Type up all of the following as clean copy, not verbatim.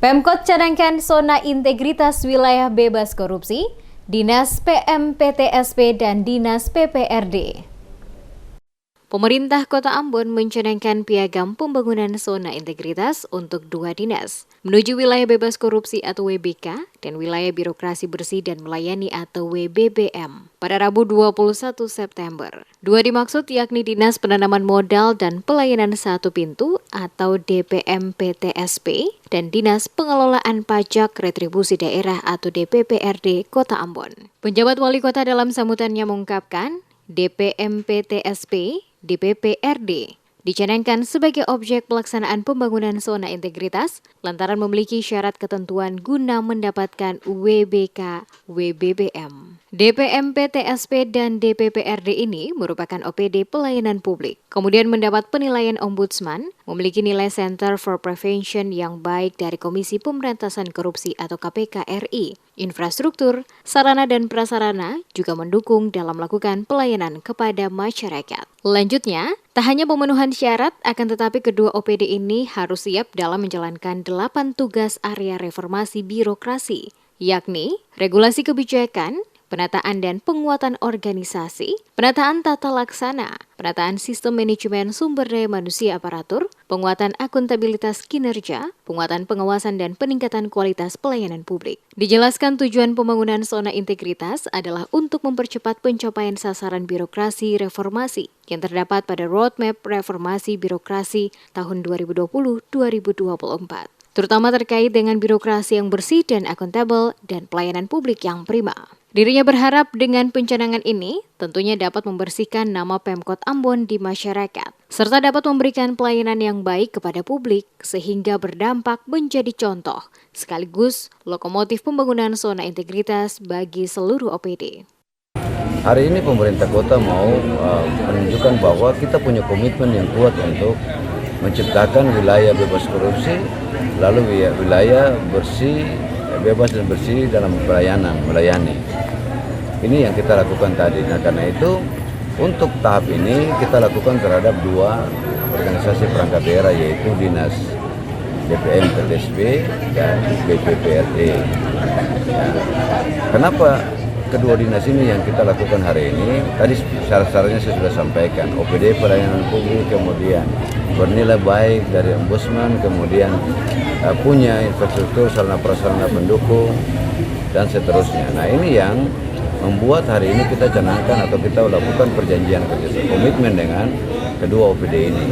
Pemkot canangkan zona integritas wilayah bebas korupsi, Dinas PMPTSP dan Dinas PPRD. Pemerintah Kota Ambon mencanangkan piagam pembangunan zona integritas untuk dua dinas, menuju wilayah bebas korupsi atau WBK dan wilayah birokrasi bersih dan melayani atau WBBM pada Rabu 21 September. Dua dimaksud yakni Dinas Penanaman Modal dan Pelayanan Satu Pintu atau DPMPTSP dan Dinas Pengelolaan Pajak Retribusi Daerah atau DPPRD Kota Ambon. Penjabat Wali Kota dalam sambutannya mengungkapkan DPMPTSP DPPRD dicanangkan sebagai objek pelaksanaan pembangunan zona integritas lantaran memiliki syarat ketentuan guna mendapatkan WBK WBBM. DPMPTSP dan DPPRD ini merupakan OPD pelayanan publik. Kemudian mendapat penilaian Ombudsman, memiliki nilai Center for Prevention yang baik dari Komisi Pemberantasan Korupsi atau KPK RI. Infrastruktur, sarana dan prasarana juga mendukung dalam melakukan pelayanan kepada masyarakat. Lanjutnya, tak hanya pemenuhan syarat, akan tetapi kedua OPD ini harus siap dalam menjalankan 8 tugas area reformasi birokrasi, yakni regulasi kebijakan, penataan dan penguatan organisasi, penataan tata laksana, penataan sistem manajemen sumber daya manusia aparatur, penguatan akuntabilitas kinerja, penguatan pengawasan dan peningkatan kualitas pelayanan publik. Dijelaskan tujuan pembangunan zona integritas adalah untuk mempercepat pencapaian sasaran birokrasi reformasi yang terdapat pada Roadmap Reformasi Birokrasi tahun 2020-2024. Terutama terkait dengan birokrasi yang bersih dan akuntabel dan pelayanan publik yang prima. Dirinya berharap dengan pencanangan ini tentunya dapat membersihkan nama Pemkot Ambon di masyarakat, serta dapat memberikan pelayanan yang baik kepada publik sehingga berdampak menjadi contoh, sekaligus lokomotif pembangunan zona integritas bagi seluruh OPD. Hari ini pemerintah kota mau menunjukkan bahwa kita punya komitmen yang kuat untuk menciptakan wilayah bebas korupsi, lalu wilayah bersih, bebas dan bersih dalam melayani. Ini yang kita lakukan tadi. Nah, karena itu untuk tahap ini kita lakukan terhadap dua organisasi perangkat daerah, yaitu Dinas DPMPTSP dan BPPRD. Nah, kenapa kedua dinas ini yang kita lakukan hari ini? Tadi syarat-syaratnya saya sudah sampaikan. OPD pelayanan publik, kemudian bernilai baik dari Ombudsman, kemudian punya infrastruktur, sarana prasarana pendukung, dan seterusnya. Nah, ini yang membuat hari ini kita canangkan atau kita lakukan perjanjian kerjasama komitmen dengan kedua OPD ini.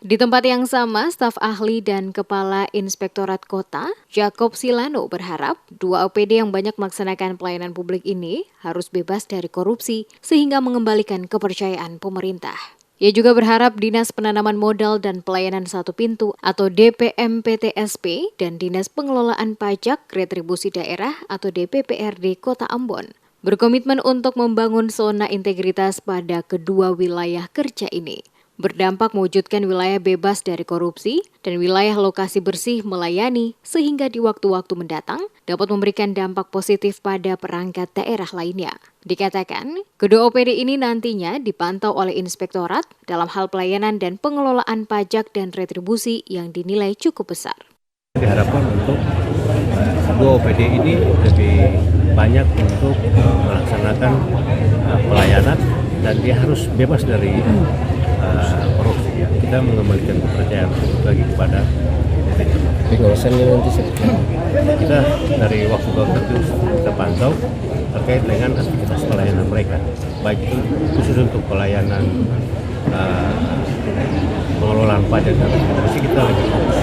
Di tempat yang sama, staf ahli dan Kepala Inspektorat Kota, Jacob Silano berharap dua OPD yang banyak melaksanakan pelayanan publik ini harus bebas dari korupsi sehingga mengembalikan kepercayaan pemerintah. Ia juga berharap Dinas Penanaman Modal dan Pelayanan Satu Pintu atau DPMPTSP dan Dinas Pengelolaan Pajak Retribusi Daerah atau DPPRD Kota Ambon berkomitmen untuk membangun zona integritas pada kedua wilayah kerja ini, berdampak mewujudkan wilayah bebas dari korupsi dan wilayah lokasi bersih melayani sehingga di waktu-waktu mendatang dapat memberikan dampak positif pada perangkat daerah lainnya. Dikatakan, kedua OPD ini nantinya dipantau oleh inspektorat dalam hal pelayanan dan pengelolaan pajak dan retribusi yang dinilai cukup besar. Diharapkan untuk kedua OPD ini lebih banyak untuk melaksanakan pelayanan dan dia harus bebas dari korupsi. Ya. Kita mengembalikan kepercayaan lagi kepada kita dari waktu ke waktu kita pantau terkait dengan aktivitas pelayanan mereka, baik itu khusus untuk pelayanan pengelolaan pajak dan retribusi kita lebih fokus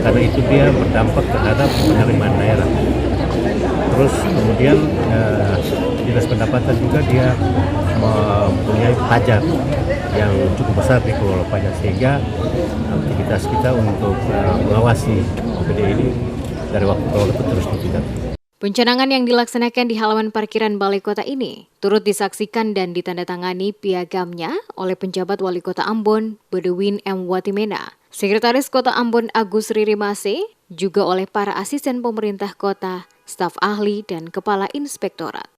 karena itu dia berdampak terhadap penerimaan daerah. Terus kemudian dinas pendapatan juga dia mempunyai pajak yang cukup besar di kelola pajak sehingga aktivitas kita untuk mengawasi OPD ini dari waktu ke waktu terus ditingkatkan. Pencanangan yang dilaksanakan di halaman parkiran Balai Kota ini turut disaksikan dan ditandatangani piagamnya oleh penjabat Wali Kota Ambon, Bedewin M. Watimena, Sekretaris Kota Ambon Agus Ririmase, juga oleh para asisten pemerintah kota, staf ahli, dan kepala inspektorat.